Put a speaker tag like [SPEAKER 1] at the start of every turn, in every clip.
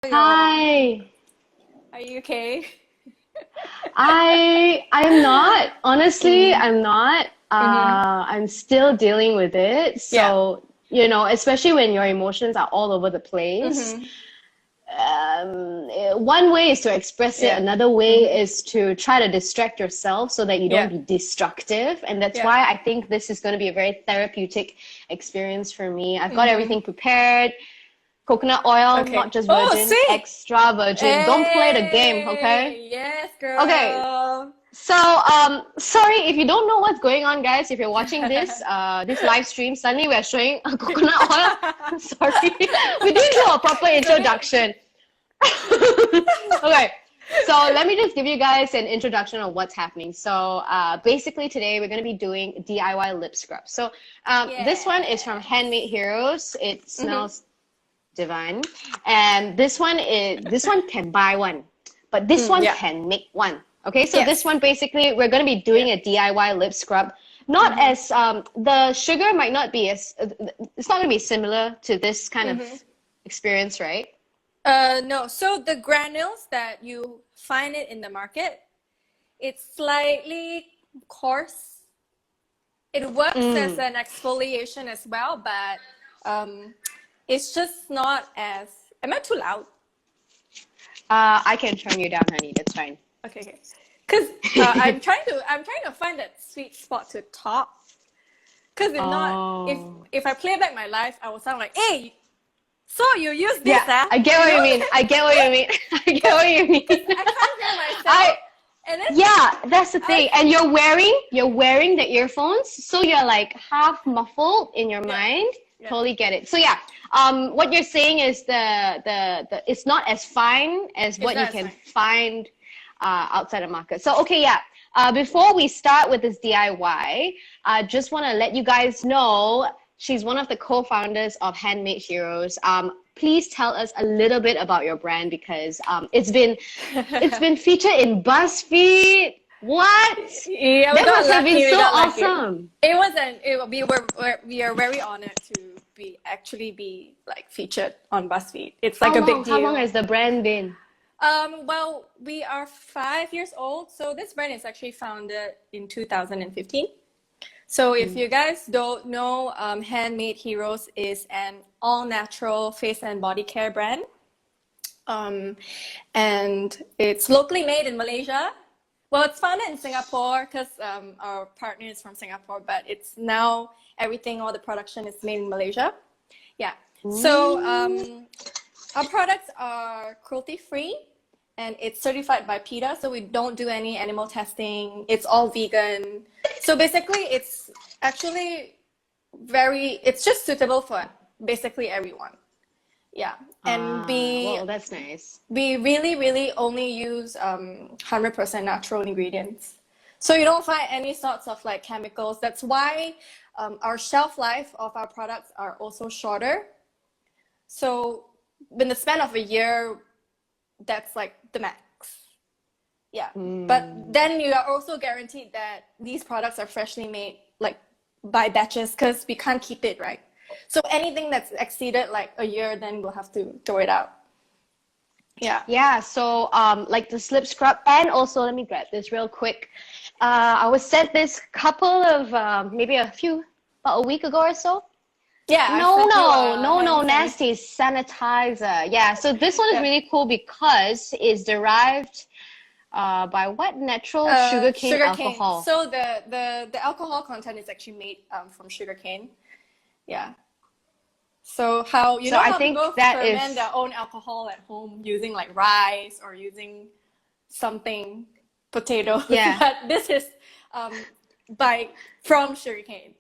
[SPEAKER 1] Hi.
[SPEAKER 2] Are you okay?
[SPEAKER 1] I am not. Honestly,
[SPEAKER 2] Mm.
[SPEAKER 1] I'm not.
[SPEAKER 2] Mm-hmm.
[SPEAKER 1] I'm still dealing with it.
[SPEAKER 2] Yeah.
[SPEAKER 1] So, especially when your emotions are all over the place.
[SPEAKER 2] Mm-hmm.
[SPEAKER 1] One way is to express it.
[SPEAKER 2] Yeah.
[SPEAKER 1] Another way
[SPEAKER 2] Mm-hmm.
[SPEAKER 1] is to try to distract yourself so that you don't
[SPEAKER 2] Yeah.
[SPEAKER 1] be destructive. And that's
[SPEAKER 2] Yeah.
[SPEAKER 1] why I think this is going to be a very therapeutic experience for me. I've got
[SPEAKER 2] Mm-hmm.
[SPEAKER 1] everything prepared. Coconut oil,
[SPEAKER 2] Okay.
[SPEAKER 1] not just
[SPEAKER 2] Oh,
[SPEAKER 1] virgin,
[SPEAKER 2] sweet.
[SPEAKER 1] extra virgin. Don't play the game, okay?
[SPEAKER 2] Hey, yes,
[SPEAKER 1] Okay,
[SPEAKER 2] girl.
[SPEAKER 1] so sorry if you don't know what's going on, guys. If you're watching this live stream, suddenly we're showing a coconut oil. Sorry, we didn't do a proper
[SPEAKER 2] It's a bit.
[SPEAKER 1] introduction. Okay, so let me just give you guys an introduction of what's happening. So basically today we're going to be doing DIY lip scrub. So this one is from
[SPEAKER 2] Yes.
[SPEAKER 1] Handmade Heroes. It
[SPEAKER 2] Mm-hmm.
[SPEAKER 1] smells divine, and this one can buy one, but this one
[SPEAKER 2] Yeah.
[SPEAKER 1] can make one. Okay, so this
[SPEAKER 2] Yes.
[SPEAKER 1] one basically we're going to be
[SPEAKER 2] Yeah.
[SPEAKER 1] doing a DIY lip scrub. Not
[SPEAKER 2] Mm-hmm.
[SPEAKER 1] as the sugar might not be as it's not going to be similar to this kind of
[SPEAKER 2] Mm-hmm.
[SPEAKER 1] experience, right?
[SPEAKER 2] No. So the granules that you find it in the market, it's slightly coarse. It works as
[SPEAKER 1] Mm.
[SPEAKER 2] an exfoliation as well, but um, it's just not as. Am I too loud?
[SPEAKER 1] I can turn you down, honey. That's fine.
[SPEAKER 2] Okay, okay. Because I'm trying to find that sweet spot to talk. Because if not, if
[SPEAKER 1] Oh.
[SPEAKER 2] if I play back my life, I will sound like, hey, so you use this,
[SPEAKER 1] Yeah, I get what you mean. I get what you mean. I get what you mean.
[SPEAKER 2] I can't hear myself,
[SPEAKER 1] I
[SPEAKER 2] and then
[SPEAKER 1] Yeah, that's the
[SPEAKER 2] I
[SPEAKER 1] thing. And you're wearing the earphones, so you're like half muffled in your
[SPEAKER 2] yeah
[SPEAKER 1] mind.
[SPEAKER 2] yeah
[SPEAKER 1] Totally get it. So yeah, what you're saying is the it's not as fine as
[SPEAKER 2] it's
[SPEAKER 1] what you
[SPEAKER 2] not as
[SPEAKER 1] can
[SPEAKER 2] fine.
[SPEAKER 1] find outside the market. So okay, yeah. Before we start with this DIY, I just want to let you guys know she's one of the co-founders of Handmade Heroes. Please tell us a little bit about your brand because it's been featured in BuzzFeed. What?
[SPEAKER 2] Yeah, we
[SPEAKER 1] That
[SPEAKER 2] got
[SPEAKER 1] must have
[SPEAKER 2] lucky.
[SPEAKER 1] been
[SPEAKER 2] We
[SPEAKER 1] so
[SPEAKER 2] got lucky.
[SPEAKER 1] awesome.
[SPEAKER 2] It wasn't. We are very honored to be like featured on BuzzFeed. It's like
[SPEAKER 1] How
[SPEAKER 2] a big
[SPEAKER 1] long? How long
[SPEAKER 2] deal.
[SPEAKER 1] has the brand been?
[SPEAKER 2] Well, we are 5 years old, so this brand is actually founded in 2015. So if
[SPEAKER 1] Mm.
[SPEAKER 2] you guys don't know, Handmade Heroes is an all-natural face and body care brand. Um, and it's locally made in Malaysia. Well, it's founded in Singapore because our partner is from Singapore, but it's now everything, all the production is made in Malaysia. Yeah. So
[SPEAKER 1] Mm.
[SPEAKER 2] our products are cruelty-free and it's certified by PETA, so we don't do any animal testing. It's all vegan. So basically, it's actually it's just suitable for basically everyone. Yeah. And
[SPEAKER 1] Well, that's nice.
[SPEAKER 2] we really, really only use 100% natural ingredients. So you don't find any sorts of like chemicals. That's why our shelf life of our products are also shorter. So in the span of a year, that's like the max. Yeah. But
[SPEAKER 1] Mm.
[SPEAKER 2] then you are also guaranteed that these products are freshly made, like by batches, because we can't keep it, right? So anything that's exceeded like a year, then we'll have to throw it out. Yeah.
[SPEAKER 1] Yeah, so like the slip scrub, and also let me grab this real quick. I was sent this couple of maybe about a week ago or so.
[SPEAKER 2] Yeah, I
[SPEAKER 1] No,
[SPEAKER 2] sent you
[SPEAKER 1] no,
[SPEAKER 2] a
[SPEAKER 1] no, no,
[SPEAKER 2] hand sanitizer.
[SPEAKER 1] nasty sanitizer. Yeah, so this one is
[SPEAKER 2] Yeah.
[SPEAKER 1] really cool because it's derived by what? Natural sugarcane
[SPEAKER 2] Sugarcane.
[SPEAKER 1] alcohol.
[SPEAKER 2] So the alcohol content is actually made from sugarcane. Yeah. So
[SPEAKER 1] So I
[SPEAKER 2] how
[SPEAKER 1] think
[SPEAKER 2] people
[SPEAKER 1] that
[SPEAKER 2] ferment
[SPEAKER 1] is
[SPEAKER 2] their own alcohol at home using like rice or using something potatoes,
[SPEAKER 1] yeah.
[SPEAKER 2] but this is um from sugarcane.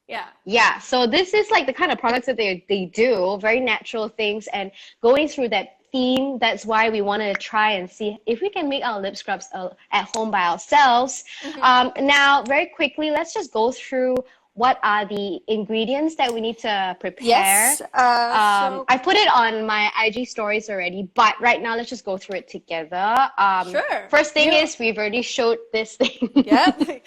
[SPEAKER 2] Yeah.
[SPEAKER 1] Yeah, so this is like the kind of products that they do, very natural things, and going through that theme, that's why we wanted to try and see if we can make our lip scrubs at home by ourselves.
[SPEAKER 2] Hmm.
[SPEAKER 1] Now, very quickly, let's just go through what are the ingredients that we need to prepare.
[SPEAKER 2] Yes. So
[SPEAKER 1] I put it on my IG stories already, but right now let's just go through it together.
[SPEAKER 2] sure.
[SPEAKER 1] First thing
[SPEAKER 2] You.
[SPEAKER 1] is we've already showed this thing.
[SPEAKER 2] Yep.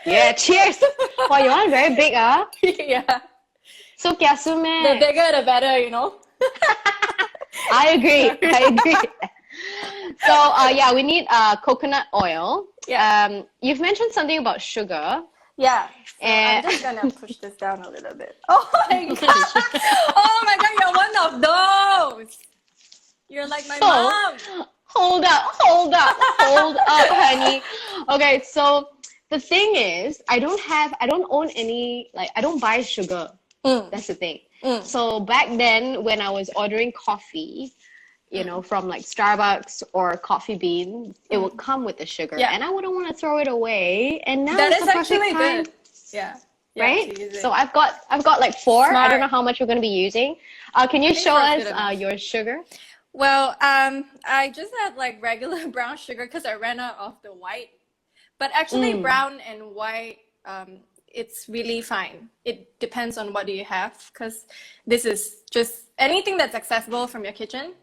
[SPEAKER 1] Yeah, cheers. Wow, you want very big, ah?
[SPEAKER 2] Yeah.
[SPEAKER 1] So kiasu
[SPEAKER 2] The
[SPEAKER 1] meh?
[SPEAKER 2] bigger the better, you know.
[SPEAKER 1] I agree.
[SPEAKER 2] Sorry.
[SPEAKER 1] I agree. So yeah, we need coconut oil.
[SPEAKER 2] Yeah.
[SPEAKER 1] You've mentioned something about sugar.
[SPEAKER 2] Yeah. So I'm
[SPEAKER 1] And
[SPEAKER 2] just gonna push this down a little bit. Oh my god! Oh my god, you're one of those! You're like my
[SPEAKER 1] so
[SPEAKER 2] mom!
[SPEAKER 1] hold up, honey. Okay, so the thing is, I don't own any, like, I don't buy sugar.
[SPEAKER 2] Mm.
[SPEAKER 1] That's the thing.
[SPEAKER 2] Mm.
[SPEAKER 1] So back then, when I was ordering coffee, from like Starbucks or Coffee Bean, it would come with the sugar,
[SPEAKER 2] Yeah.
[SPEAKER 1] and I wouldn't want to throw it away. And now
[SPEAKER 2] That
[SPEAKER 1] it's
[SPEAKER 2] is
[SPEAKER 1] the perfect
[SPEAKER 2] actually
[SPEAKER 1] time,
[SPEAKER 2] good. Yeah. Yeah,
[SPEAKER 1] right?
[SPEAKER 2] to use it.
[SPEAKER 1] So I've got like 4. I don't
[SPEAKER 2] Smart.
[SPEAKER 1] know how much we're going to be using. Can you
[SPEAKER 2] I think
[SPEAKER 1] show
[SPEAKER 2] four is
[SPEAKER 1] us
[SPEAKER 2] good enough.
[SPEAKER 1] your sugar?
[SPEAKER 2] Well, I just had like regular brown sugar because I ran out of the white. But actually, brown and white, it's really fine. It depends on what do you have, because this is just anything that's accessible from your kitchen.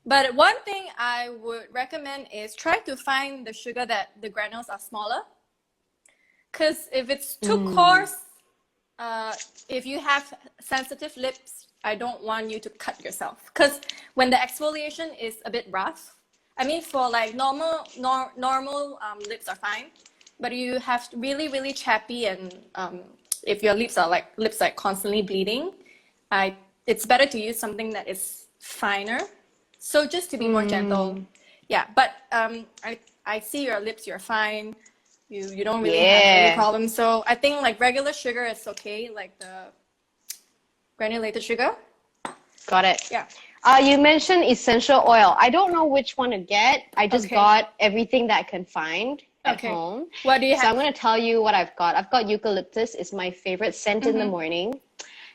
[SPEAKER 2] But one thing I would recommend is try to find the sugar that the granules are smaller. Because if it's too coarse, if you have sensitive lips, I don't want you to cut yourself. Because when the exfoliation is a bit rough, I mean, for like normal lips are fine, but you have really, really chappy and if your lips are like constantly bleeding, it's better to use something that is finer. So just to be more gentle, yeah. But I see your lips, you're fine. You don't really have any problems. So I think like regular sugar is okay, like the granulated sugar.
[SPEAKER 1] Got it.
[SPEAKER 2] Yeah.
[SPEAKER 1] You mentioned essential oil. I don't know which one to get. I just got everything that I can find at home.
[SPEAKER 2] What do you
[SPEAKER 1] So
[SPEAKER 2] have?
[SPEAKER 1] I'm going to tell you what I've got. I've got eucalyptus. It's my favorite scent in the morning.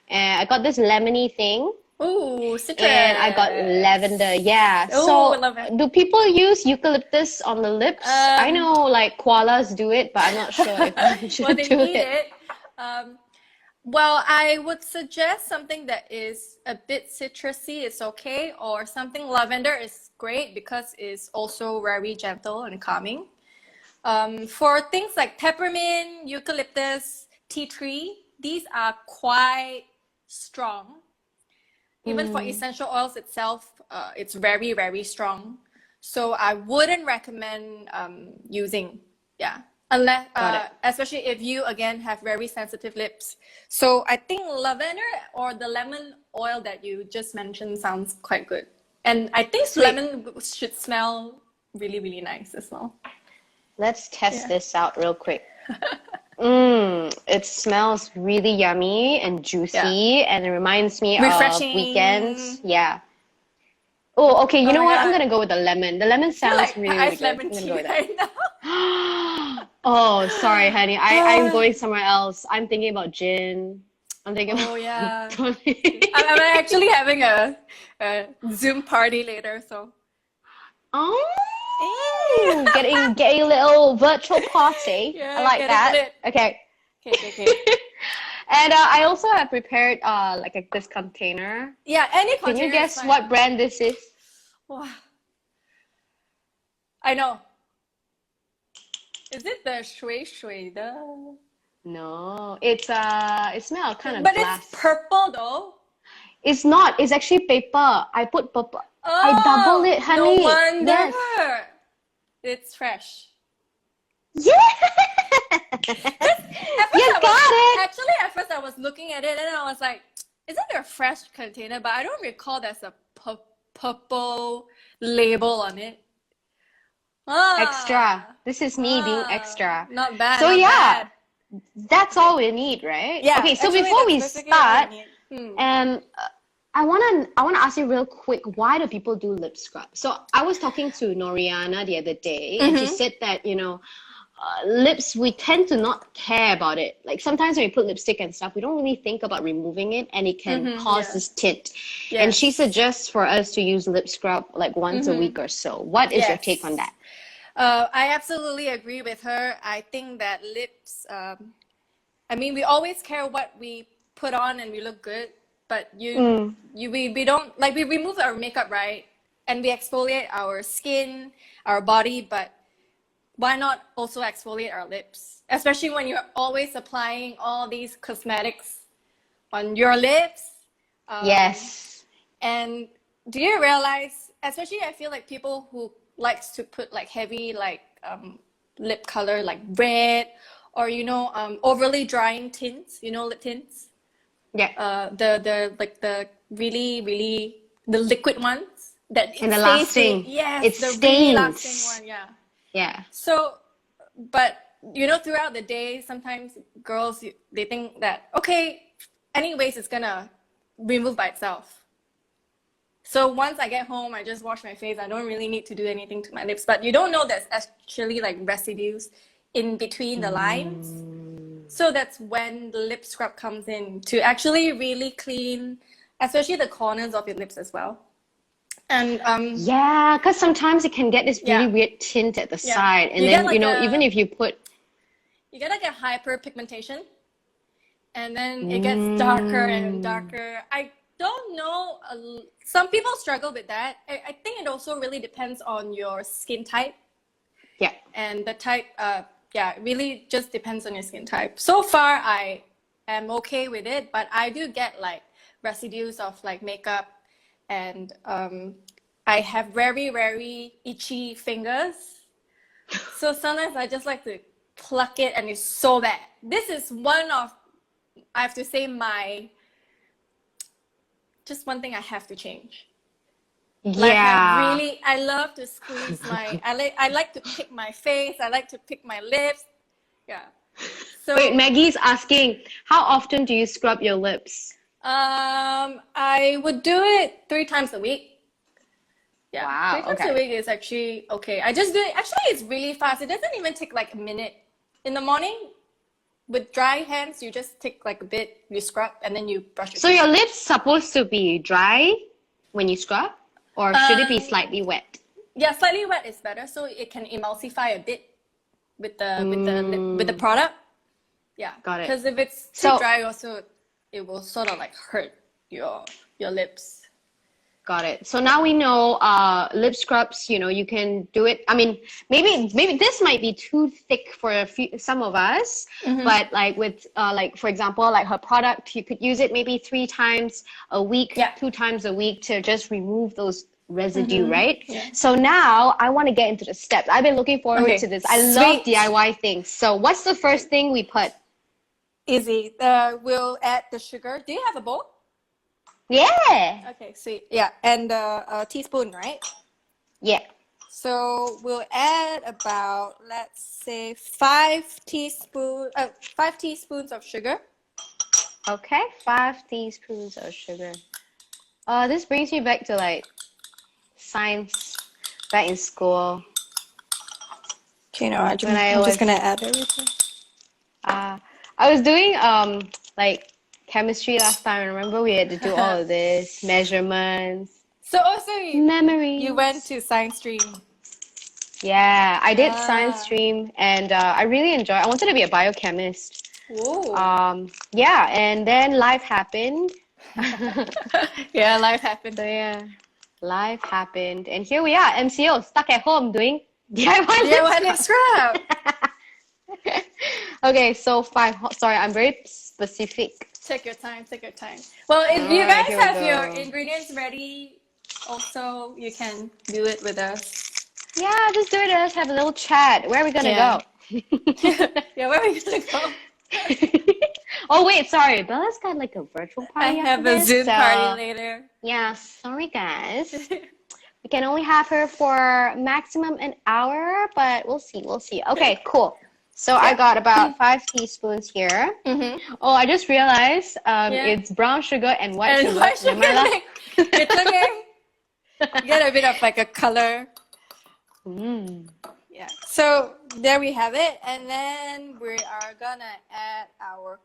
[SPEAKER 1] And I got this lemony thing.
[SPEAKER 2] Ooh, citrus.
[SPEAKER 1] And I got lavender. Yeah.
[SPEAKER 2] Ooh,
[SPEAKER 1] So
[SPEAKER 2] I love it.
[SPEAKER 1] do people use eucalyptus on the lips? I know like koalas do it, but I'm not sure if I should
[SPEAKER 2] well, they
[SPEAKER 1] do
[SPEAKER 2] need
[SPEAKER 1] it.
[SPEAKER 2] it. Well, I would suggest something that is a bit citrusy is okay, or something lavender is great because it's also very gentle and calming. For things like peppermint, eucalyptus, tea tree, these are quite strong. Even for essential oils itself, it's very, very strong. So I wouldn't recommend using, unless, especially if you, again, have very sensitive lips. So I think lavender or the lemon oil that you just mentioned sounds quite good. And I think lemon should smell really, really nice as well.
[SPEAKER 1] Let's test this out real quick. It smells really yummy and juicy, and it reminds me
[SPEAKER 2] Refreshing.
[SPEAKER 1] of weekends. Yeah. Oh, okay. You know what? I'm gonna go with the lemon. The lemon sounds
[SPEAKER 2] like
[SPEAKER 1] really, really
[SPEAKER 2] iced
[SPEAKER 1] good.
[SPEAKER 2] lemon
[SPEAKER 1] I'm gonna
[SPEAKER 2] tea
[SPEAKER 1] go with
[SPEAKER 2] right now.
[SPEAKER 1] that. Oh, sorry, honey. I'm going somewhere else. I'm thinking about gin. I'm thinking about
[SPEAKER 2] Yeah. I'm actually having a Zoom party later, so.
[SPEAKER 1] Oh, getting a little virtual party.
[SPEAKER 2] Yeah,
[SPEAKER 1] I like that.
[SPEAKER 2] lit.
[SPEAKER 1] Okay.
[SPEAKER 2] Okay.
[SPEAKER 1] And I also have prepared like this container.
[SPEAKER 2] Yeah, any
[SPEAKER 1] Can
[SPEAKER 2] container
[SPEAKER 1] you
[SPEAKER 2] is
[SPEAKER 1] guess
[SPEAKER 2] fine.
[SPEAKER 1] what brand this is?
[SPEAKER 2] Wow. I know. Is it the shui shui the?
[SPEAKER 1] No, it's it smells kind of
[SPEAKER 2] But
[SPEAKER 1] glass.
[SPEAKER 2] it's purple though.
[SPEAKER 1] It's not. It's actually paper. I put purple. I double it, honey.
[SPEAKER 2] No wonder.
[SPEAKER 1] Yes.
[SPEAKER 2] It's fresh.
[SPEAKER 1] Yeah. You got it.
[SPEAKER 2] Actually, at first I was looking at it and I was like, isn't there a fresh container? But I don't recall there's a purple label on it.
[SPEAKER 1] Extra. This is me being extra.
[SPEAKER 2] Not bad.
[SPEAKER 1] So
[SPEAKER 2] not
[SPEAKER 1] yeah,
[SPEAKER 2] bad.
[SPEAKER 1] that's all we need, right?
[SPEAKER 2] Yeah.
[SPEAKER 1] Okay. So
[SPEAKER 2] actually,
[SPEAKER 1] before we
[SPEAKER 2] that's perfectly all
[SPEAKER 1] start,
[SPEAKER 2] I need.
[SPEAKER 1] I wanna ask you real quick, why do people do lip scrub? So I was talking to Noriana the other day, and she said that lips, we tend to not care about it. Like sometimes when we put lipstick and stuff, we don't really think about removing it, and it can cause this tint.
[SPEAKER 2] Yes.
[SPEAKER 1] And she suggests for us to use lip scrub like once a week or so. What is your take on that?
[SPEAKER 2] I absolutely agree with her. I think that lips, I mean, we always care what we put on and we look good, but we don't, like, we remove our makeup, right? And we exfoliate our skin, our body, but why not also exfoliate our lips? Especially when you're always applying all these cosmetics on your lips.
[SPEAKER 1] Yes.
[SPEAKER 2] And do you realize, especially I feel like people who likes to put like heavy like lip color like red or overly drying tints, lip tints.
[SPEAKER 1] Yeah.
[SPEAKER 2] The like the really the liquid ones that
[SPEAKER 1] And the
[SPEAKER 2] stays
[SPEAKER 1] lasting.
[SPEAKER 2] yes,
[SPEAKER 1] It
[SPEAKER 2] the really lasting
[SPEAKER 1] stains.
[SPEAKER 2] one, yeah.
[SPEAKER 1] Yeah.
[SPEAKER 2] So, but throughout the day, sometimes girls they think that okay, anyways, it's gonna remove by itself. So once I get home, I just wash my face. I don't really need to do anything to my lips. But you don't know there's actually like residues in between the lines. So that's when the lip scrub comes in to actually really clean, especially the corners of your lips as well. And
[SPEAKER 1] yeah, because sometimes it can get this really
[SPEAKER 2] yeah,
[SPEAKER 1] weird tint at the
[SPEAKER 2] yeah,
[SPEAKER 1] side, and
[SPEAKER 2] you get
[SPEAKER 1] then
[SPEAKER 2] like
[SPEAKER 1] even if you put
[SPEAKER 2] you get like a hyperpigmentation, and then it gets darker and darker. I don't know. Some people struggle with that. I think it also really depends on your skin type.
[SPEAKER 1] yeah.
[SPEAKER 2] And the type, yeah, it really just depends on your skin type. So far, I am okay with it, but I do get like residues of like makeup, and I have very, very itchy fingers. So sometimes I just like to pluck it, and it's so bad. This is one of, I have to say, just one thing I have to change. Like
[SPEAKER 1] Yeah.
[SPEAKER 2] I love to squeeze I like to pick my face. I like to pick my lips. Yeah. So
[SPEAKER 1] Wait, Maggie's asking, how often do you scrub your lips?
[SPEAKER 2] I would do it 3 times a week. Yeah.
[SPEAKER 1] Wow,
[SPEAKER 2] 3 times
[SPEAKER 1] okay.
[SPEAKER 2] a week is actually okay. I just do it. Actually, it's really fast. It doesn't even take like a minute. In the morning, with dry hands, you just take like a bit, you scrub, and then you brush your
[SPEAKER 1] So
[SPEAKER 2] teeth.
[SPEAKER 1] your lips supposed to be dry when you scrub, or should it be slightly wet?
[SPEAKER 2] Yeah, slightly wet is better, so it can emulsify a bit with the product. Yeah,
[SPEAKER 1] Got it.
[SPEAKER 2] because if it's too
[SPEAKER 1] So
[SPEAKER 2] dry, also it will sort of like hurt your lips.
[SPEAKER 1] got it. So now we know lip scrubs, you can do it. I mean, maybe this might be too thick for some of us, but like with like for example, like her product, you could use it maybe 3 times a week,
[SPEAKER 2] Yeah.
[SPEAKER 1] 2 times a week to just remove those residue, right?
[SPEAKER 2] Yeah.
[SPEAKER 1] So now I want to get into the steps. I've been looking forward
[SPEAKER 2] Okay.
[SPEAKER 1] to this. I love
[SPEAKER 2] Sweet.
[SPEAKER 1] DIY things. So what's the first thing we put?
[SPEAKER 2] Easy. We'll add the sugar. Do you have a bowl?
[SPEAKER 1] Yeah.
[SPEAKER 2] Okay, sweet. Yeah, and a teaspoon, right?
[SPEAKER 1] Yeah.
[SPEAKER 2] So we'll add about, let's say, 5 teaspoons of sugar.
[SPEAKER 1] Okay, 5 teaspoons of sugar. This brings me back to like science back in school.
[SPEAKER 2] Okay, no, I'm
[SPEAKER 1] was-
[SPEAKER 2] just gonna add everything.
[SPEAKER 1] I was doing like chemistry last time. I remember we had to do all of this measurements,
[SPEAKER 2] So also
[SPEAKER 1] memories.
[SPEAKER 2] you went to science stream.
[SPEAKER 1] Yeah, I did
[SPEAKER 2] Ah.
[SPEAKER 1] science stream, and I really enjoyed. I wanted to be a biochemist.
[SPEAKER 2] Whoa.
[SPEAKER 1] Yeah, and then life happened.
[SPEAKER 2] Yeah, life happened.
[SPEAKER 1] So yeah, life happened, and here we are, MCO, stuck at home doing DIY lip
[SPEAKER 2] Yeah, lip scrub.
[SPEAKER 1] Okay, so 5. Sorry, I'm very specific.
[SPEAKER 2] Take your time, take your time. Well, if you
[SPEAKER 1] Alright,
[SPEAKER 2] guys
[SPEAKER 1] here we
[SPEAKER 2] have your
[SPEAKER 1] go.
[SPEAKER 2] ingredients ready, also you can do it with us.
[SPEAKER 1] Yeah, just do it. Let's have a little chat. Where are we gonna
[SPEAKER 2] Yeah.
[SPEAKER 1] go?
[SPEAKER 2] Yeah, where are we gonna go?
[SPEAKER 1] Oh wait, sorry. Bella's got like a virtual
[SPEAKER 2] I
[SPEAKER 1] party.
[SPEAKER 2] have
[SPEAKER 1] after
[SPEAKER 2] a
[SPEAKER 1] this,
[SPEAKER 2] Zoom
[SPEAKER 1] so-
[SPEAKER 2] party later.
[SPEAKER 1] Yeah, sorry guys. We can only have her for maximum an hour, but we'll see. We'll see. Okay, cool. So I got about 5 teaspoons here. Oh, I just realized it's brown sugar and white
[SPEAKER 2] And
[SPEAKER 1] sugar.
[SPEAKER 2] white sugar,
[SPEAKER 1] Namala.
[SPEAKER 2] like, it's okay. Get a bit of like a color. Yeah. So there we have it, and then we are gonna add our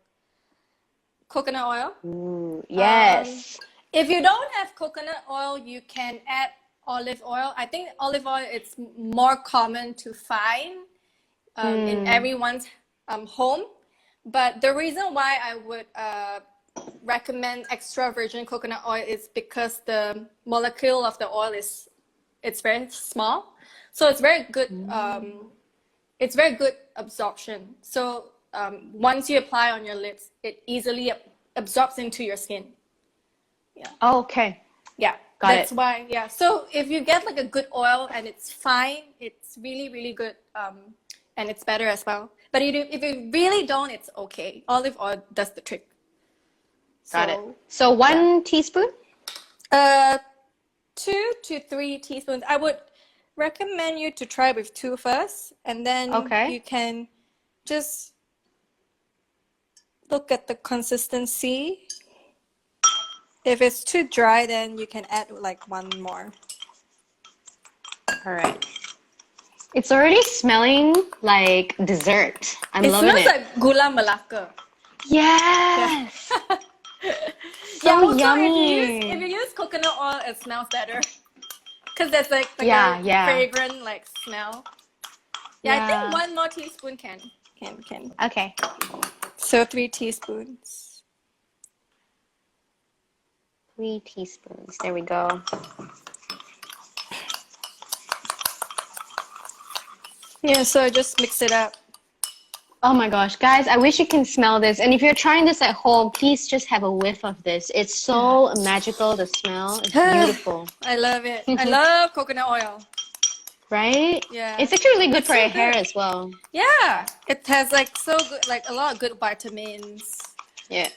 [SPEAKER 2] coconut oil.
[SPEAKER 1] Ooh, yes.
[SPEAKER 2] If you don't have coconut oil, you can add olive oil. I think olive oil is more common to find in everyone's home. But the reason why I would recommend extra virgin coconut oil is because the molecule of the oil it's very small, so it's very good. It's very good absorption. So once you apply on your lips, it easily absorbs into your skin. Yeah.
[SPEAKER 1] Oh, okay.
[SPEAKER 2] Yeah,
[SPEAKER 1] Got
[SPEAKER 2] that's
[SPEAKER 1] it.
[SPEAKER 2] why. Yeah, so if you get like a good oil and it's fine, it's really, really good. And it's better as well. But if you really don't, it's okay. Olive oil does the trick.
[SPEAKER 1] Got it.
[SPEAKER 2] So
[SPEAKER 1] So
[SPEAKER 2] yeah.
[SPEAKER 1] 1 teaspoon?
[SPEAKER 2] 2 to 3 teaspoons. I would recommend you to try with 2 first, and then
[SPEAKER 1] Okay.
[SPEAKER 2] you can just look at the consistency. If it's too dry, then you can add like 1 more.
[SPEAKER 1] All right. It's already smelling like dessert. I'm
[SPEAKER 2] It
[SPEAKER 1] loving
[SPEAKER 2] smells
[SPEAKER 1] it.
[SPEAKER 2] like gula melaka.
[SPEAKER 1] Yes.
[SPEAKER 2] Yeah,
[SPEAKER 1] So
[SPEAKER 2] also
[SPEAKER 1] yummy.
[SPEAKER 2] if you use coconut oil, it smells better because there's like
[SPEAKER 1] Yeah,
[SPEAKER 2] a
[SPEAKER 1] yeah.
[SPEAKER 2] fragrant like smell. Yeah, I think
[SPEAKER 1] Yeah.
[SPEAKER 2] 1 more teaspoon can.
[SPEAKER 1] Okay.
[SPEAKER 2] So 3 teaspoons.
[SPEAKER 1] 3 teaspoons. There we go.
[SPEAKER 2] Yeah, so I just mix it up.
[SPEAKER 1] Oh my gosh, guys, I wish you can smell this. And if you're trying this at home, please just have a whiff of this. It's so magical, the smell. It's beautiful.
[SPEAKER 2] I love it. I love coconut oil.
[SPEAKER 1] Right?
[SPEAKER 2] Yeah.
[SPEAKER 1] It's actually really good for
[SPEAKER 2] so
[SPEAKER 1] your hair
[SPEAKER 2] good.
[SPEAKER 1] as well.
[SPEAKER 2] Yeah, it has like so good, like a lot of good vitamins.
[SPEAKER 1] Yeah.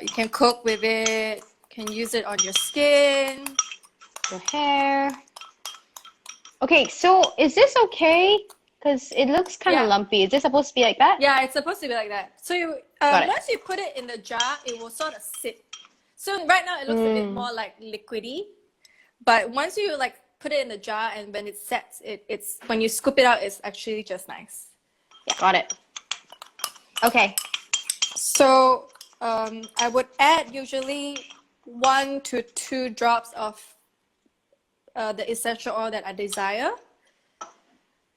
[SPEAKER 2] You can cook with it. Can use it on your skin.
[SPEAKER 1] Your hair. Okay, so is this okay? Because it looks kind of
[SPEAKER 2] Yeah.
[SPEAKER 1] lumpy. Is this supposed to be like that?
[SPEAKER 2] Yeah, it's supposed to be like that. So you,
[SPEAKER 1] Got it.
[SPEAKER 2] once you put it in the jar, it will sort of sit. So right now it looks a bit more like liquidy, but once you like put it in the jar and when it sets, it's when you scoop it out, it's actually just nice.
[SPEAKER 1] Yeah. Got it. Okay.
[SPEAKER 2] So I would add usually 1 to 2 drops of the essential oil that I desire.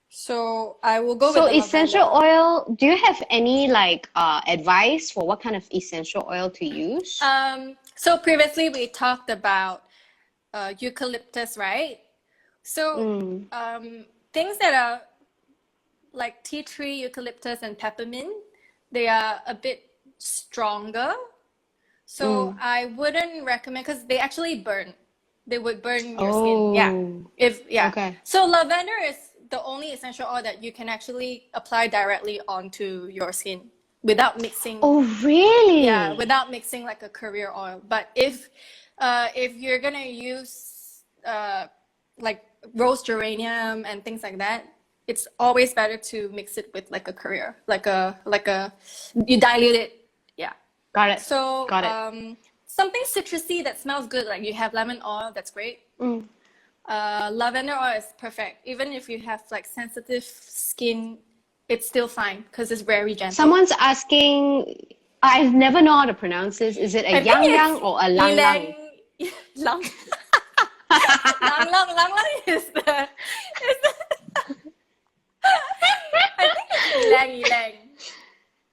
[SPEAKER 2] So I will go with the
[SPEAKER 1] essential
[SPEAKER 2] lavender.
[SPEAKER 1] oil, do you have any like advice for what kind of essential oil to use?
[SPEAKER 2] So previously we talked about eucalyptus, right? So things that are like tea tree, eucalyptus, and peppermint, they are a bit stronger. So I wouldn't recommend because they actually burn. They would burn your skin. Yeah.
[SPEAKER 1] Okay.
[SPEAKER 2] So lavender is the only essential oil that you can actually apply directly onto your skin without mixing.
[SPEAKER 1] Oh, really?
[SPEAKER 2] Yeah, without mixing like a career oil. But if you're gonna use like rose geranium and things like that, it's always better to mix it with like a career, you dilute it. Yeah.
[SPEAKER 1] Got it.
[SPEAKER 2] So
[SPEAKER 1] Got it.
[SPEAKER 2] something citrusy that smells good, like you have lemon oil, that's great. Lavender oil is perfect. Even if you have like sensitive skin, it's still fine because it's very gentle.
[SPEAKER 1] Someone's asking, I never know how to pronounce this. Is it a yang yang or a lang lang?
[SPEAKER 2] Lang. Lang is the I think it's ilang.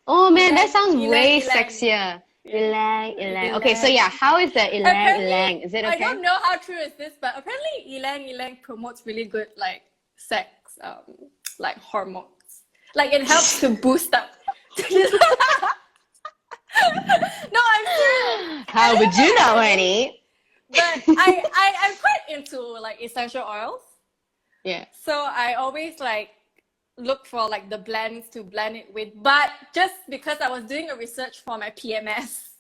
[SPEAKER 1] Oh man, that sounds way
[SPEAKER 2] ilang.
[SPEAKER 1] sexier. Ilang. Okay, so yeah, how is the ilang? Is it okay?
[SPEAKER 2] I don't know how true is this, but apparently ilang promotes really good like sex, like hormones. Like it helps to boost up. No, I'm serious.
[SPEAKER 1] How would you know, honey?
[SPEAKER 2] But I'm quite into like essential oils.
[SPEAKER 1] Yeah.
[SPEAKER 2] So I always like look for like the blends to blend it with. But just because I was doing a research for my PMS.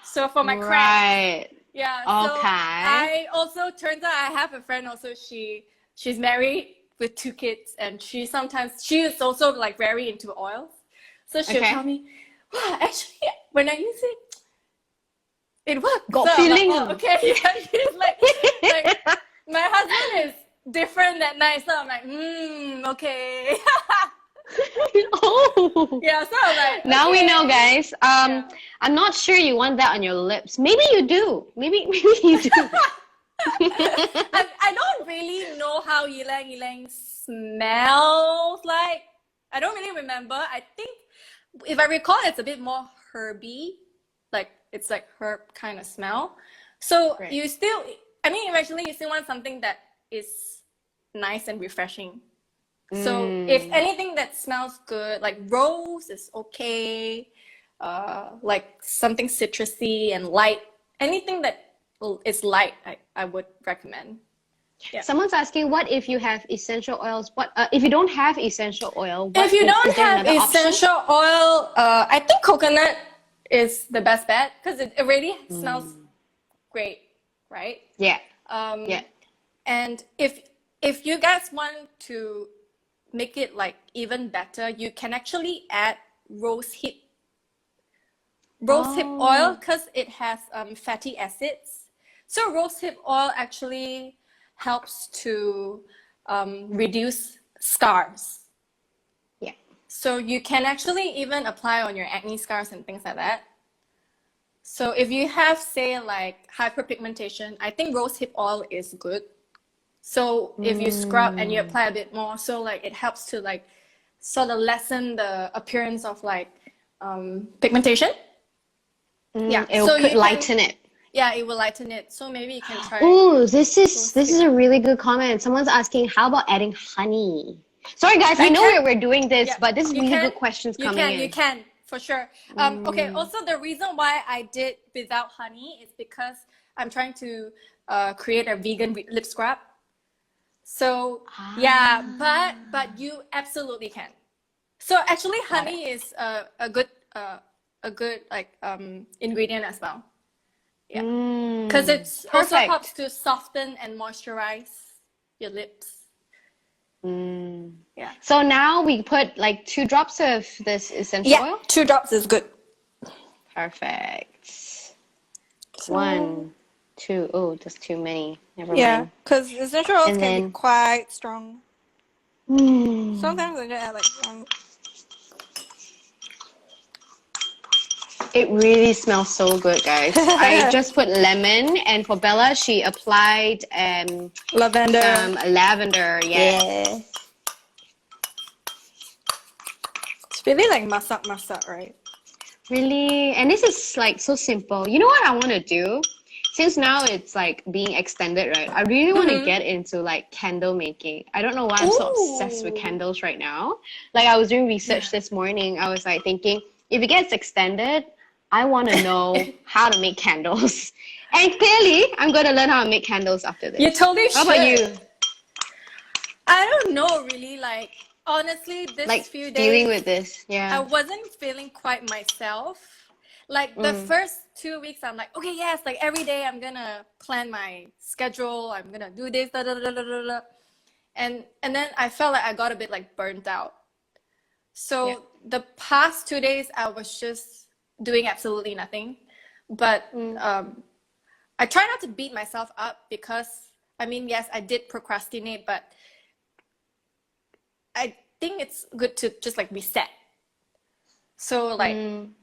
[SPEAKER 2] So for my cramps.
[SPEAKER 1] Right.
[SPEAKER 2] Yeah.
[SPEAKER 1] Okay.
[SPEAKER 2] So I also turns out I have a friend also she's married with 2 kids and she is also like very into oils. So she'll tell me, wow, actually when I use it works.
[SPEAKER 1] Got
[SPEAKER 2] so
[SPEAKER 1] feeling.
[SPEAKER 2] Like, oh, okay. Yeah, she's like my husband is different that night. So I'm like, okay.
[SPEAKER 1] Oh.
[SPEAKER 2] Yeah, so I'm like,
[SPEAKER 1] now we know, guys.
[SPEAKER 2] Yeah.
[SPEAKER 1] I'm not sure you want that on your lips. Maybe you do. Maybe you do.
[SPEAKER 2] I don't really know how ylang smells like. I don't really remember. I think if I recall, it's a bit more herby. Like it's like herb kind of smell. So you still, eventually you still want something that is nice and refreshing. So if anything that smells good, like rose is okay, like something citrusy and light, anything that it's light, I would recommend. Yeah.
[SPEAKER 1] Someone's asking, what if you have essential oils? What if you don't have essential oil?
[SPEAKER 2] If you don't
[SPEAKER 1] is there
[SPEAKER 2] have
[SPEAKER 1] another
[SPEAKER 2] essential
[SPEAKER 1] option?
[SPEAKER 2] oil, I think coconut is the best bet because it already smells great, right?
[SPEAKER 1] Yeah.
[SPEAKER 2] Um,
[SPEAKER 1] Yeah.
[SPEAKER 2] And if you guys want to make it like even better, you can actually add rosehip oil because it has fatty acids. So rosehip oil actually helps to reduce scars.
[SPEAKER 1] Yeah.
[SPEAKER 2] So you can actually even apply on your acne scars and things like that. So if you have, say, like hyperpigmentation, I think rosehip oil is good. So if you scrub and you apply a bit more, so like it helps to like sort of lessen the appearance of like pigmentation. Yeah,
[SPEAKER 1] It
[SPEAKER 2] so
[SPEAKER 1] could lighten it.
[SPEAKER 2] Yeah, it will lighten it. So maybe you can try.
[SPEAKER 1] Oh, this is a really good comment. Someone's asking, how about adding honey? Sorry guys, we know we're doing this, but this is really good questions coming in.
[SPEAKER 2] You can, for sure. Okay, also the reason why I did without honey is because I'm trying to create a vegan lip scrub. So yeah, but you absolutely can. So actually honey is a good like ingredient as well. Yeah, because it also helps to soften and moisturize your lips. Yeah.
[SPEAKER 1] So now we put like 2 drops of this essential oil?
[SPEAKER 2] 2 drops is good.
[SPEAKER 1] Perfect. So, 1, 2. Oh, that's too many. Never
[SPEAKER 2] Yeah,
[SPEAKER 1] mind.
[SPEAKER 2] because essential oils can be quite strong. Sometimes I just add like one.
[SPEAKER 1] It really smells so good, guys. I just put lemon, and for Bella, she applied
[SPEAKER 2] lavender.
[SPEAKER 1] Some lavender. Yeah.
[SPEAKER 2] It's really like masak, right?
[SPEAKER 1] Really, and this is like so simple. You know what I want to do? Since now it's like being extended, right? I really want to get into like candle making. I don't know why I'm so obsessed with candles right now. Like I was doing research this morning. I was like thinking, if it gets extended, I want to know how to make candles. And clearly, I'm going to learn how to make candles after this.
[SPEAKER 2] You totally should.
[SPEAKER 1] How about you?
[SPEAKER 2] I don't know, really. Like, honestly, this
[SPEAKER 1] like
[SPEAKER 2] few days,
[SPEAKER 1] dealing with this,
[SPEAKER 2] I wasn't feeling quite myself. Like, the first 2 weeks, I'm like, okay, yes, like every day I'm going to plan my schedule. I'm going to do this, da, da, da, da, da, da. And then I felt like I got a bit like burnt out. So the past 2 days, I was just doing absolutely nothing. But I try not to beat myself up because, I mean, yes, I did procrastinate, but I think it's good to just like reset. So like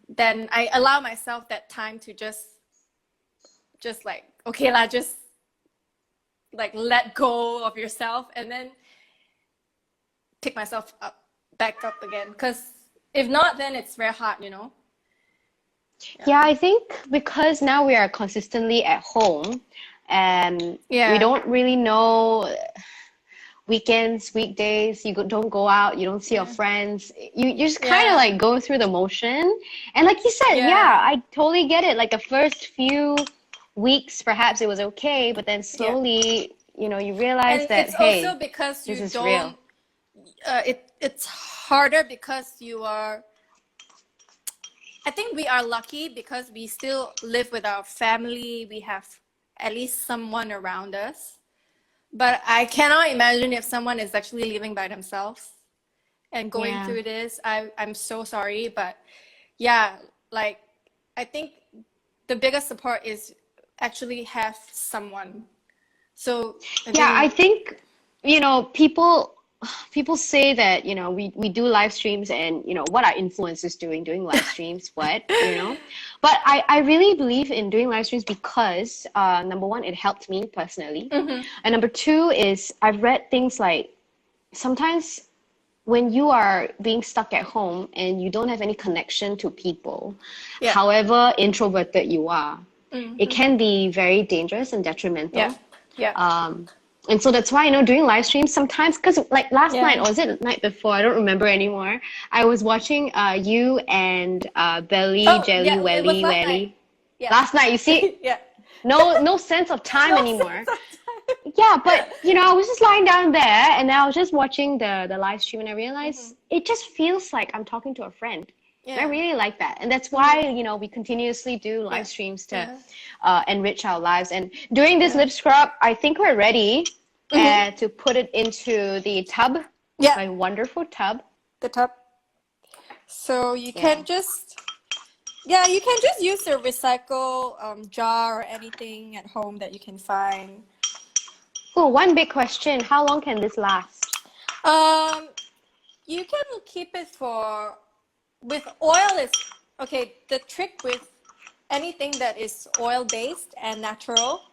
[SPEAKER 2] then I allow myself that time to just like, okay lah, just like let go of yourself and then pick myself back up again. Because if not, then it's very hard, you know.
[SPEAKER 1] Yeah, I think because now we are consistently at home and we don't really know weekends, weekdays, you don't go out, you don't see your friends. You just kind of like go through the motion. And like you said, I totally get it. Like the first few weeks, perhaps it was okay, but then slowly, you know, you realize that,
[SPEAKER 2] it's
[SPEAKER 1] hey,
[SPEAKER 2] also because you
[SPEAKER 1] this is
[SPEAKER 2] don't,
[SPEAKER 1] real.
[SPEAKER 2] It's harder because you are, I think we are lucky because we still live with our family. We have at least someone around us. But I cannot imagine if someone is actually living by themselves and going through this. I'm so sorry. But yeah, like I think the biggest support is actually have someone. So
[SPEAKER 1] I think, you know, people say that, you know, we do live streams and, you know, what are influencers doing live streams, what, you know? But I really believe in doing live streams because, number one, it helped me personally. And number two is I've read things like sometimes when you are being stuck at home and you don't have any connection to people, however introverted you are, it can be very dangerous and detrimental. And so that's why, you know, doing live streams sometimes, because like last night, or was it the night before? I don't remember anymore. I was watching you and Belly, Jelly, Welly. Last night, you see? No sense of time anymore. Yeah, but I was just lying down there and I was just watching the live stream and I realized it just feels like I'm talking to a friend. And I really like that. And that's why, we continuously do live streams to enrich our lives. And during this lip scrub, I think we're ready to put it into the tub.
[SPEAKER 2] Yeah.
[SPEAKER 1] My wonderful tub.
[SPEAKER 2] The tub. So you can just use a recycle jar or anything at home that you can find.
[SPEAKER 1] Oh, one big question. How long can this last?
[SPEAKER 2] You can keep it with oil is, okay, the trick with anything that is oil-based and natural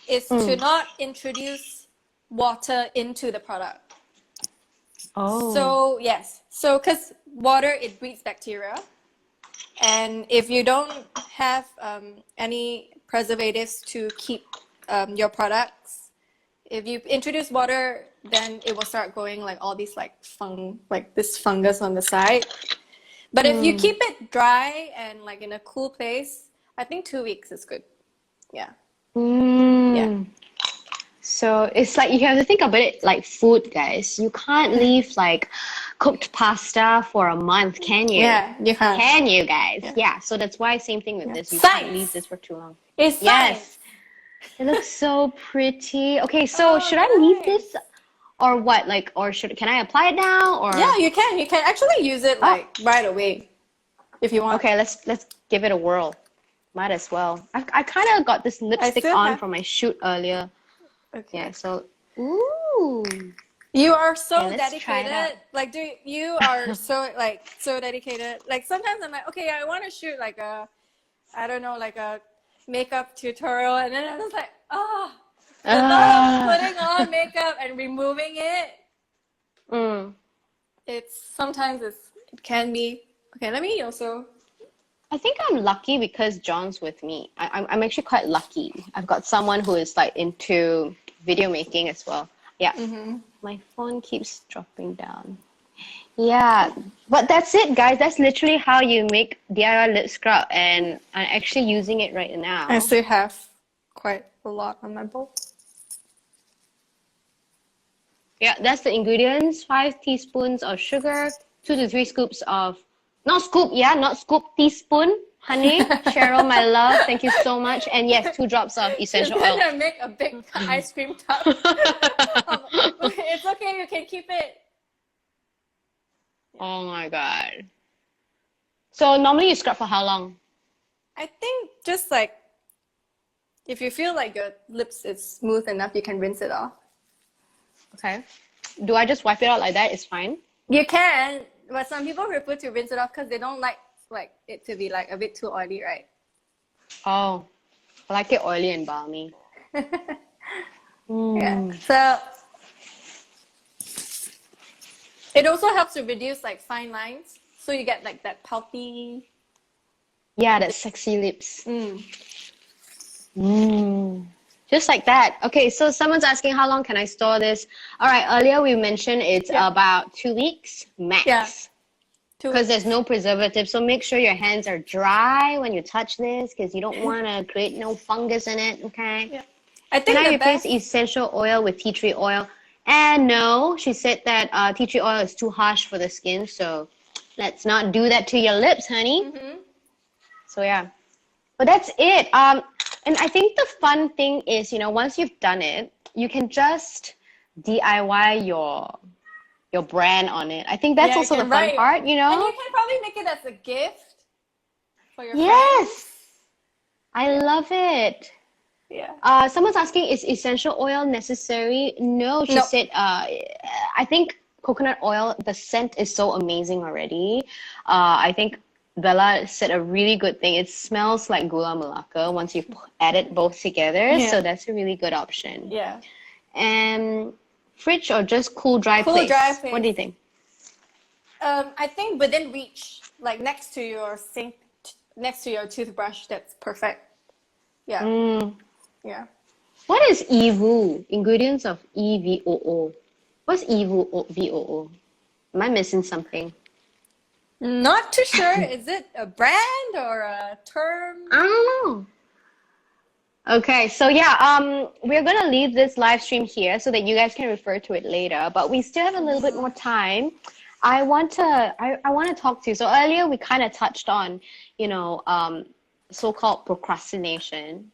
[SPEAKER 2] is to not introduce water into the product.
[SPEAKER 1] Oh.
[SPEAKER 2] So, yes. So, because water, it breeds bacteria. And if you don't have any preservatives to keep your products, if you introduce water, then it will start growing like all these like this fungus on the side. But if you keep it dry and like in a cool place, I think 2 weeks is good. Yeah. Yeah.
[SPEAKER 1] So it's like you have to think about it like food, guys. You can't leave like cooked pasta for a month, can you?
[SPEAKER 2] Yeah, you can't.
[SPEAKER 1] Can you, guys? Yeah. So that's why same thing with this. You can't leave this for too long.
[SPEAKER 2] It's
[SPEAKER 1] yes. It looks so pretty. Okay, so should I leave this or what? Like, or can I apply it now? Or
[SPEAKER 2] yeah, you can. You can actually use it like right away if you want.
[SPEAKER 1] Okay, let's give it a whirl. Might as well. I kind of got this lipstick on from my shoot earlier.
[SPEAKER 2] Okay.
[SPEAKER 1] Yeah. So, ooh.
[SPEAKER 2] You are so
[SPEAKER 1] let's try it out.
[SPEAKER 2] dedicated. Like, you are so dedicated. Like sometimes I'm like, okay, I want to shoot like a makeup tutorial, and then I was like, the thought of putting on makeup and removing it. It can be okay. Let me also.
[SPEAKER 1] I think I'm lucky because John's with me. I'm actually quite lucky. I've got someone who is like into video making as well. Yeah. My phone keeps dropping down. Yeah, but that's it, guys. That's literally how you make DIY lip scrub, and I'm actually using it right now.
[SPEAKER 2] I still have quite a lot on my bowl.
[SPEAKER 1] Yeah, that's the ingredients. 5 teaspoons of sugar, 2 to 3 scoops of, not scoop, teaspoon, honey. Cheryl, my love, thank you so much. And yes, 2 drops of essential oil.
[SPEAKER 2] I'm gonna make a big ice cream tub. It's okay, you can keep it.
[SPEAKER 1] Oh my god. So normally you scrub for how long?
[SPEAKER 2] I think just like, if you feel like your lips is smooth enough, you can rinse it off.
[SPEAKER 1] Okay. Do I just wipe it out like that? It's fine?
[SPEAKER 2] You can, but some people prefer to rinse it off because they don't like it to be like a bit too oily, right?
[SPEAKER 1] Oh, I like it oily and balmy.
[SPEAKER 2] Yeah. So it also helps to reduce like fine lines, so you get like that pulpy.
[SPEAKER 1] Yeah, that sexy lips. Just like that. Okay, so someone's asking how long can I store this? All right, earlier we mentioned it's about 2 weeks max.
[SPEAKER 2] Yeah.
[SPEAKER 1] Because there's no preservative, so make sure your hands are dry when you touch this, because you don't want to create no fungus in it. Okay.
[SPEAKER 2] Yeah. I think
[SPEAKER 1] can I replace essential oil with tea tree oil? And no, she said that tea tree oil is too harsh for the skin, so let's not do that to your lips, honey. So yeah, but that's it. And I think the fun thing is, once you've done it, you can just DIY your brand on it. I think that's also the fun part,
[SPEAKER 2] And you can probably make it as a gift for your friends.
[SPEAKER 1] Yes, I love it.
[SPEAKER 2] Yeah.
[SPEAKER 1] Someone's asking, is essential oil necessary? No, she said, I think coconut oil, the scent is so amazing already. I think Bella said a really good thing. It smells like gula melaka once you've added both together. So that's a really good option.
[SPEAKER 2] Yeah.
[SPEAKER 1] And fridge or just cool, dry place? What do you think?
[SPEAKER 2] I think within reach, like next to your sink, next to your toothbrush, that's perfect. Yeah. Yeah.
[SPEAKER 1] What is EVOO? Ingredients of EVOO. What's EVOO? Am I missing something?
[SPEAKER 2] Not too sure. Is it a brand or a term?
[SPEAKER 1] I don't know. Okay, so yeah, we're gonna leave this live stream here so that you guys can refer to it later. But we still have a little bit more time. I want to talk to you. So earlier we kind of touched on, you know, so-called procrastination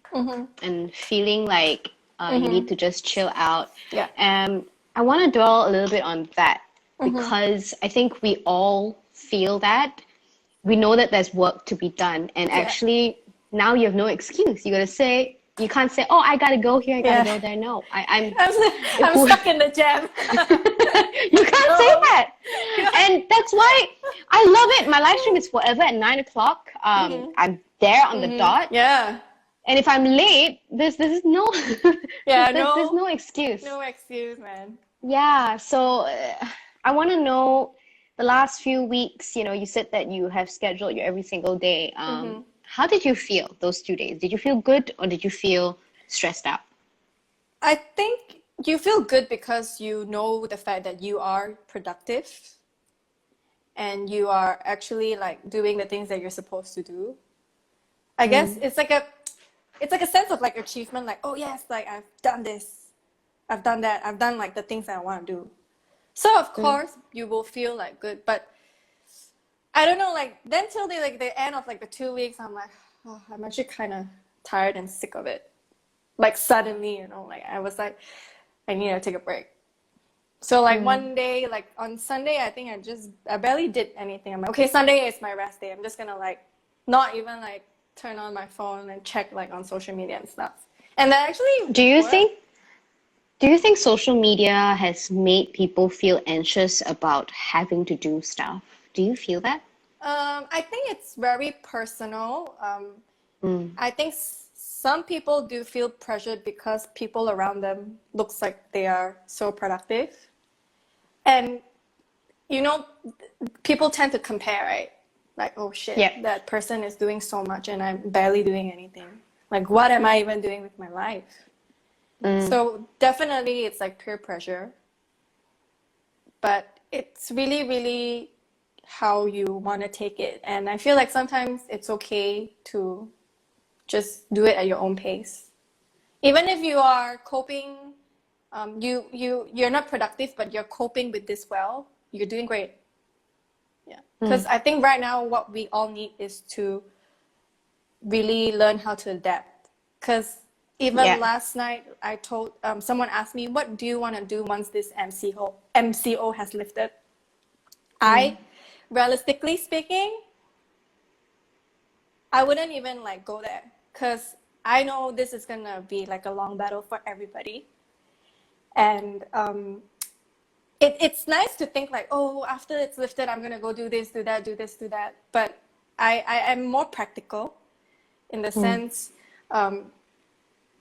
[SPEAKER 1] and feeling like you need to just chill out.
[SPEAKER 2] Yeah.
[SPEAKER 1] And I want to dwell a little bit on that because I think we all feel that. We know that there's work to be done, and actually now you have no excuse. You can't say, oh, I gotta go here, I gotta go there. No,
[SPEAKER 2] I'm stuck in the jam.
[SPEAKER 1] You can't say that. And that's why I love it. My live stream is forever at 9 o'clock. I'm there on the dot.
[SPEAKER 2] Yeah.
[SPEAKER 1] And if I'm late, there's no there's
[SPEAKER 2] no
[SPEAKER 1] no excuse.
[SPEAKER 2] No excuse, man.
[SPEAKER 1] Yeah. So I want to know the last few weeks, you know, you said that you have scheduled your every single day. How did you feel those 2 days? Did you feel good or did you feel stressed out?
[SPEAKER 2] I think you feel good because you know the fact that you are productive and you are actually like doing the things that you're supposed to do. I guess it's like a sense of like achievement, like, oh yes, like I've done this, I've done that, I've done like the things that I want to do. So of course you will feel like good, but I don't know, like then till the end of like the 2 weeks, I'm like, oh, I'm actually kind of tired and sick of it. Like suddenly, you know, like I was like, I need to take a break. So like one day, like on Sunday, I think I barely did anything. I'm like, okay, Sunday is my rest day. I'm just gonna like not even like turn on my phone and check like on social media and stuff. And that actually
[SPEAKER 1] Do you think social media has made people feel anxious about having to do stuff? Do you feel that?
[SPEAKER 2] I think it's very personal. I think some people do feel pressured because people around them looks like they are so productive. And, you know, people tend to compare, right? Like, oh shit, that person is doing so much and I'm barely doing anything. Like, what am I even doing with my life? So definitely it's like peer pressure. But it's really, really how you want to take it. And I feel like sometimes it's okay to just do it at your own pace. Even if you are coping, you're not productive, but you're coping with this well, you're doing great. Yeah. Because I think right now what we all need is to really learn how to adapt. Because even last night, I told someone asked me, what do you want to do once this MCO has lifted? Realistically speaking, I wouldn't even like go there because I know this is gonna be like a long battle for everybody. And it's nice to think like, oh, after it's lifted, I'm gonna go do this, do that, do this, do that. But I am more practical in the sense,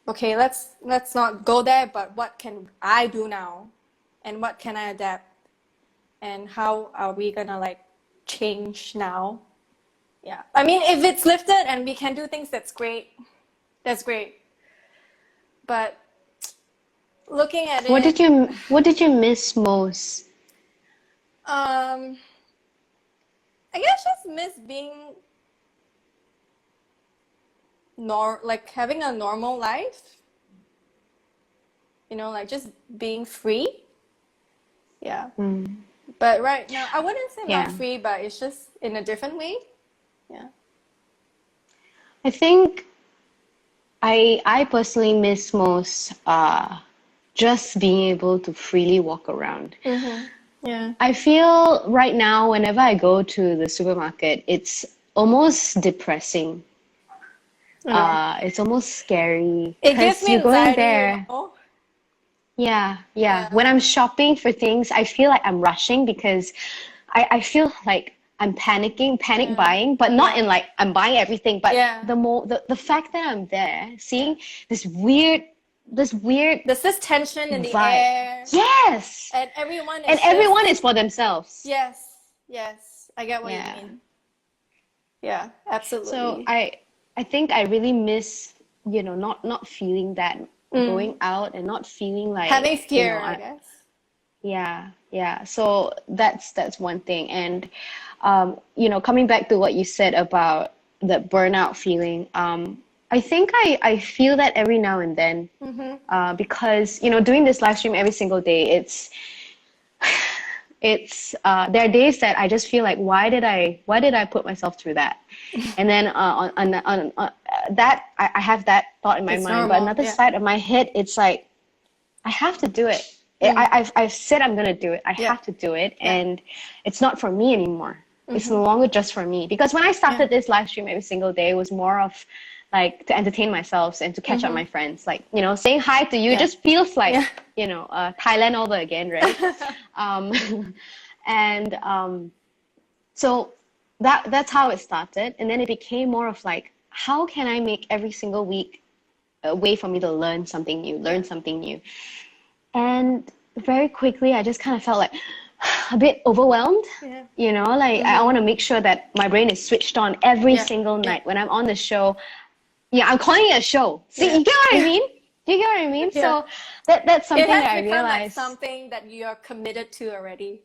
[SPEAKER 2] okay, let's not go there, but what can I do now? And what can I adapt? And how are we gonna like change now? Yeah, I mean, if it's lifted and we can do things, that's great. But looking at
[SPEAKER 1] What did you miss most?
[SPEAKER 2] I guess just miss being like having a normal life. You know, like just being free. Yeah. But right now, I wouldn't say not free, but it's just in a different way. Yeah.
[SPEAKER 1] I think I personally miss most just being able to freely walk around.
[SPEAKER 2] Yeah.
[SPEAKER 1] I feel right now whenever I go to the supermarket, it's almost depressing. It's almost scary
[SPEAKER 2] It gives me
[SPEAKER 1] you're going
[SPEAKER 2] anxiety,
[SPEAKER 1] there.
[SPEAKER 2] you know?
[SPEAKER 1] Yeah. When I'm shopping for things, I feel like I'm rushing because I feel like I'm panic buying, but not in like I'm buying everything, but the fact that I'm there, seeing this weird
[SPEAKER 2] There's this tension in the
[SPEAKER 1] vibe.
[SPEAKER 2] air.
[SPEAKER 1] Yes.
[SPEAKER 2] And everyone
[SPEAKER 1] is for themselves.
[SPEAKER 2] Yes. I get what you mean. Yeah, absolutely.
[SPEAKER 1] So I think I really miss, you know, not feeling that, going out and not feeling like
[SPEAKER 2] having fear,
[SPEAKER 1] you know,
[SPEAKER 2] I guess.
[SPEAKER 1] Yeah. So that's one thing. And you know, coming back to what you said about the burnout feeling, I think I feel that every now and then, because doing this live stream every single day, it's there are days that I just feel like why did I put myself through that, and then on that I have that thought in my
[SPEAKER 2] It's
[SPEAKER 1] mind,
[SPEAKER 2] normal,
[SPEAKER 1] but another
[SPEAKER 2] yeah.
[SPEAKER 1] side of my head, it's like I have to do it. I've said I'm gonna do it. I have to do it, and it's not for me anymore. It's no longer just for me, because when I started this live stream every single day, it was more of like to entertain myself and to catch up my friends. Like saying hi to you just feels like Thailand over again, right? And so that's how it started, and then it became more of like, how can I make every single week a way for me to learn something new. And very quickly, I just kind of felt like a bit overwhelmed. Like I want to make sure that my brain is switched on every single night when I'm on the show. Yeah, I'm calling it a show. See, you get what I mean? Do you get what I mean? So that's something that I
[SPEAKER 2] It has become like
[SPEAKER 1] realized.
[SPEAKER 2] something that you are committed to already.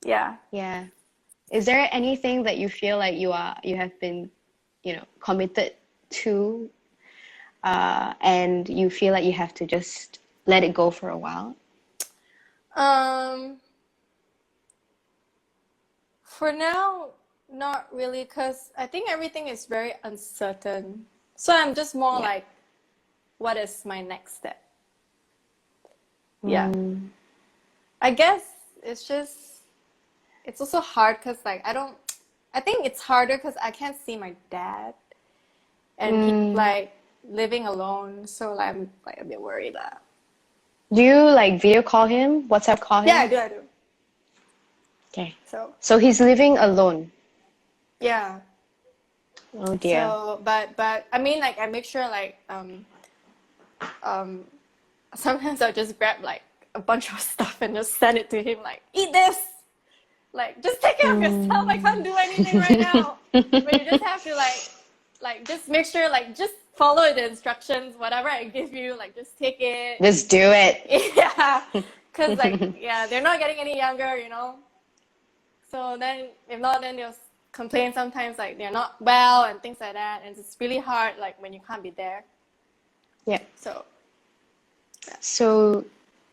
[SPEAKER 2] Yeah.
[SPEAKER 1] Yeah. Is there anything that you feel like you have been, committed to, and you feel like you have to just let it go for a while?
[SPEAKER 2] For now, not really, because I think everything is very uncertain. So I'm just more like, what is my next step? Yeah. I guess it's also hard because like I think it's harder because I can't see my dad, and he's like living alone, so like, I'm like a bit worried that.
[SPEAKER 1] Do you like video call him, WhatsApp call him?
[SPEAKER 2] Yeah, I do.
[SPEAKER 1] Okay.
[SPEAKER 2] So
[SPEAKER 1] he's living alone.
[SPEAKER 2] yeah.
[SPEAKER 1] Oh dear.
[SPEAKER 2] So but I mean, like, I make sure like sometimes I'll just grab like a bunch of stuff and just send it to him, like, eat this, like, just take care of yourself, I can't do anything right now. But you just have to like just make sure, like, just follow the instructions, whatever I give you, like, just take it.
[SPEAKER 1] Just do it.
[SPEAKER 2] Yeah, because like they're not getting any younger, so then if not, then they'll complain sometimes, like they're not well and things like that, and it's really hard like when you can't be there.
[SPEAKER 1] Yeah.
[SPEAKER 2] So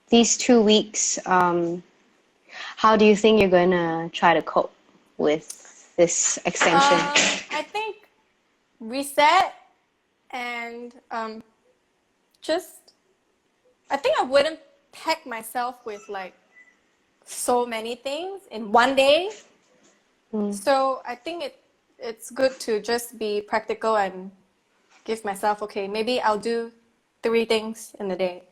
[SPEAKER 1] these 2 weeks, how do you think you're gonna try to cope with this extension?
[SPEAKER 2] I think reset and I think I wouldn't pack myself with like so many things in one day. So I think it's good to just be practical and give myself, okay, maybe I'll do 3 things in a day.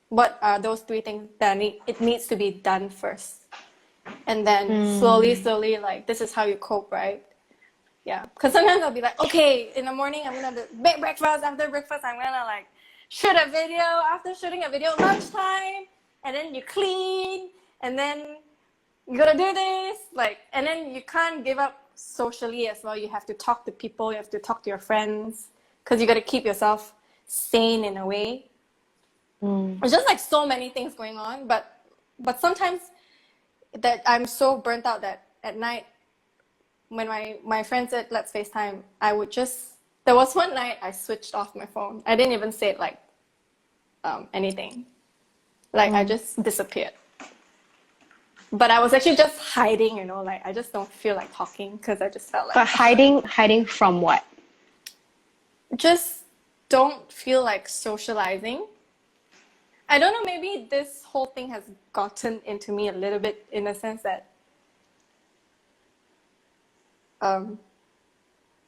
[SPEAKER 2] What are those 3 things that it needs to be done first? And then slowly, like, this is how you cope, right? Yeah, because sometimes I'll be like, okay, in the morning I'm gonna make breakfast. After breakfast, I'm gonna like shoot a video. After shooting a video, lunchtime, and then you clean, and then you gotta do this, like, and then you can't give up socially as well. You have to talk to people. You have to talk to your friends, because you gotta keep yourself sane in a way. It's just like so many things going on, but sometimes that I'm so burnt out that at night, when my friend said, let's FaceTime, I would just, there was one night I switched off my phone. I didn't even say like anything. Like I just disappeared. But I was actually just hiding, like I just don't feel like talking because I just felt like.
[SPEAKER 1] But hiding from what?
[SPEAKER 2] Just don't feel like socializing. I don't know, maybe this whole thing has gotten into me a little bit in the sense that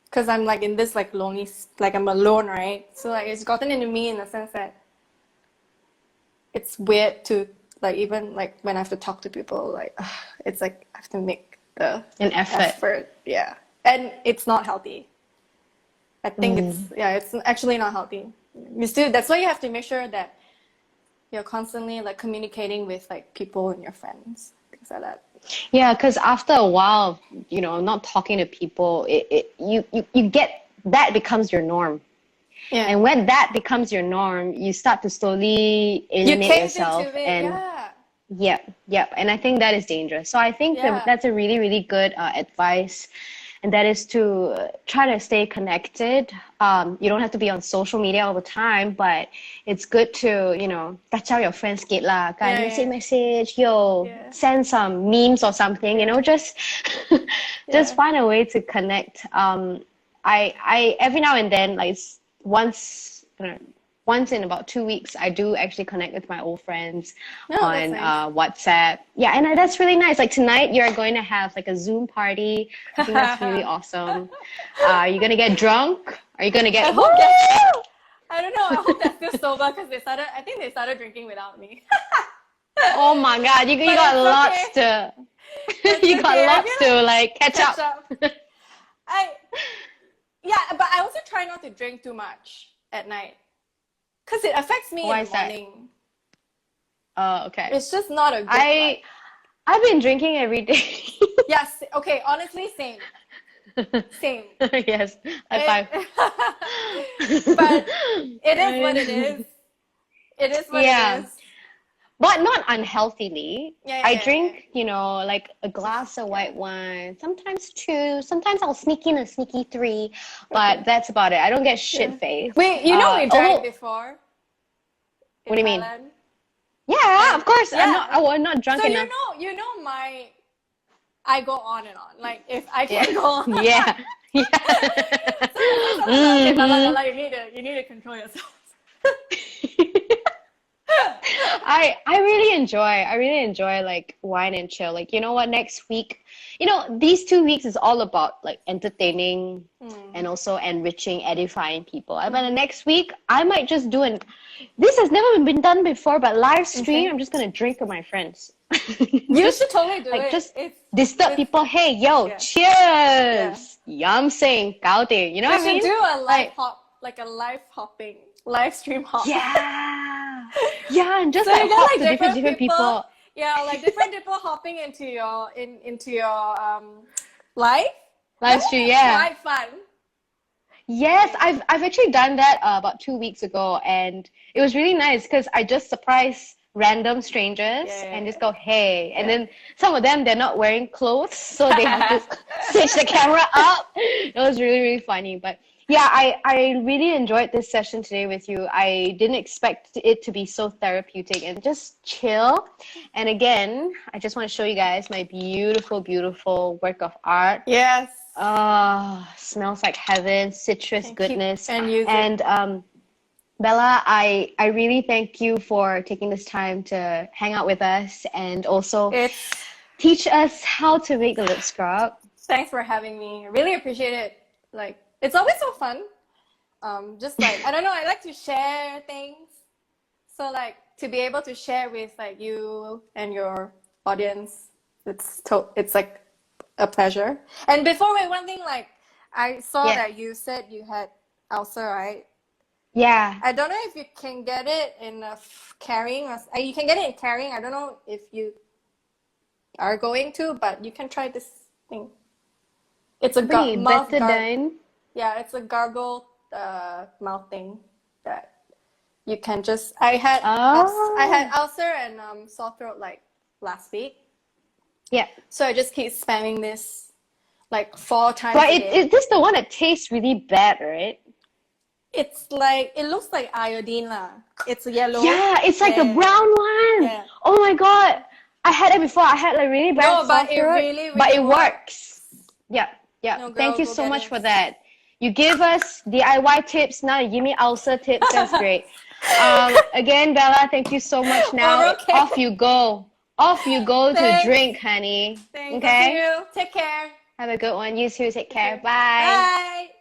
[SPEAKER 2] because I'm like in this like lonely, like I'm alone, right? So like it's gotten into me in the sense that it's weird to like, even like when I have to talk to people, like it's like I have to make an effort. Yeah, and it's not healthy. I think it's actually not healthy. That's why you have to make sure that you're constantly like communicating with like people and your friends, things like that.
[SPEAKER 1] Yeah, because after a while, not talking to people, you get, that becomes your norm. Yeah. And when that becomes your norm, you start to slowly alienate yourself. And Yep. And I think that is dangerous. So I think that's a really, really good advice. and that is to try to stay connected. You don't have to be on social media all the time, but it's good to, catch out your friends sikit lah, kan? Message, send some memes or something, just just find a way to connect. I every now and then, like once in about 2 weeks, I do actually connect with my old friends on nice. WhatsApp. Yeah, and that's really nice. Like tonight, you're going to have like a Zoom party. I think that's really awesome. Are you gonna get drunk? Are you gonna get?
[SPEAKER 2] I don't know. I hope they're still sober because I think they started drinking without me.
[SPEAKER 1] Oh my God, you got lots to. You got lots to like catch up.
[SPEAKER 2] But I also try not to drink too much at night. Because it affects me in the morning.
[SPEAKER 1] Oh, okay.
[SPEAKER 2] It's just not a good
[SPEAKER 1] I've been drinking every day.
[SPEAKER 2] Yes. Okay. Honestly, same. Same.
[SPEAKER 1] Yes. High five.
[SPEAKER 2] But it is what it is. It is what it is.
[SPEAKER 1] But not unhealthily. I drink, like a glass of white wine, sometimes 2, sometimes I'll sneak in a sneaky 3, but that's about it. I don't get shit-faced.
[SPEAKER 2] Wait, we drank before?
[SPEAKER 1] What do you mean? Yeah, of course. Yeah. I'm not drunk enough.
[SPEAKER 2] So I go on and on. Like if I can go on.
[SPEAKER 1] Yeah.
[SPEAKER 2] Bella, you need to control yourself.
[SPEAKER 1] I really enjoy like wine and chill. Like, you know what, next week, these 2 weeks is all about like entertaining and also enriching, edifying people. But the next week I might just do this has never been done before, but live stream. I'm just gonna drink with my friends.
[SPEAKER 2] You should totally do it.
[SPEAKER 1] Just disturb people. Hey, cheers. Yum sing, gao de. You know what I mean?
[SPEAKER 2] We should do a live stream hop.
[SPEAKER 1] Yeah, and just hop to different people.
[SPEAKER 2] Yeah, like different people hopping into your live stream.
[SPEAKER 1] Yeah,
[SPEAKER 2] quite fun.
[SPEAKER 1] Yes, I've actually done that about 2 weeks ago, and it was really nice because I just surprise random strangers and just go, hey, and then some of them, they're not wearing clothes, so they have to switch the camera up. It was really, really funny. But yeah, I really enjoyed this session today with you. I didn't expect it to be so therapeutic and just chill. And again, I just want to show you guys my beautiful, beautiful work of art.
[SPEAKER 2] Yes.
[SPEAKER 1] Smells like heaven, citrus goodness.
[SPEAKER 2] And
[SPEAKER 1] Bella, I really thank you for taking this time to hang out with us and also teach us how to make the lip scrub.
[SPEAKER 2] Thanks for having me. I really appreciate it. Like, it's always so fun. Just like, I don't know, I like to share things. So like to be able to share with like you and your audience, it's like a pleasure. And before, one thing, like I saw that you said you had ulcer, right?
[SPEAKER 1] Yeah.
[SPEAKER 2] I don't know if you can get it in carrying. You can get it in carrying. I don't know if you are going to, but you can try this thing. It's a mouth guard. Yeah, it's a gargle mouth thing that you can just. I had ulcer and sore throat like last week.
[SPEAKER 1] Yeah.
[SPEAKER 2] So I just keep spamming this like 4 times.
[SPEAKER 1] But is this the one that tastes really bad, right?
[SPEAKER 2] It's like, it looks like iodine lah. It's yellow.
[SPEAKER 1] Yeah, it's like a brown one. Yeah. Oh my God. I had it before. I had like really bad sore throat, but it works. Yeah. No, girl, thank you so much for that. You give us DIY tips, now you give me ulcer tips. That's great. Again, Bella, thank you so much. Now off you go. Off you go to drink, honey.
[SPEAKER 2] Okay? You. Take care.
[SPEAKER 1] Have a good one. You too. Take care. Bye.
[SPEAKER 2] Bye.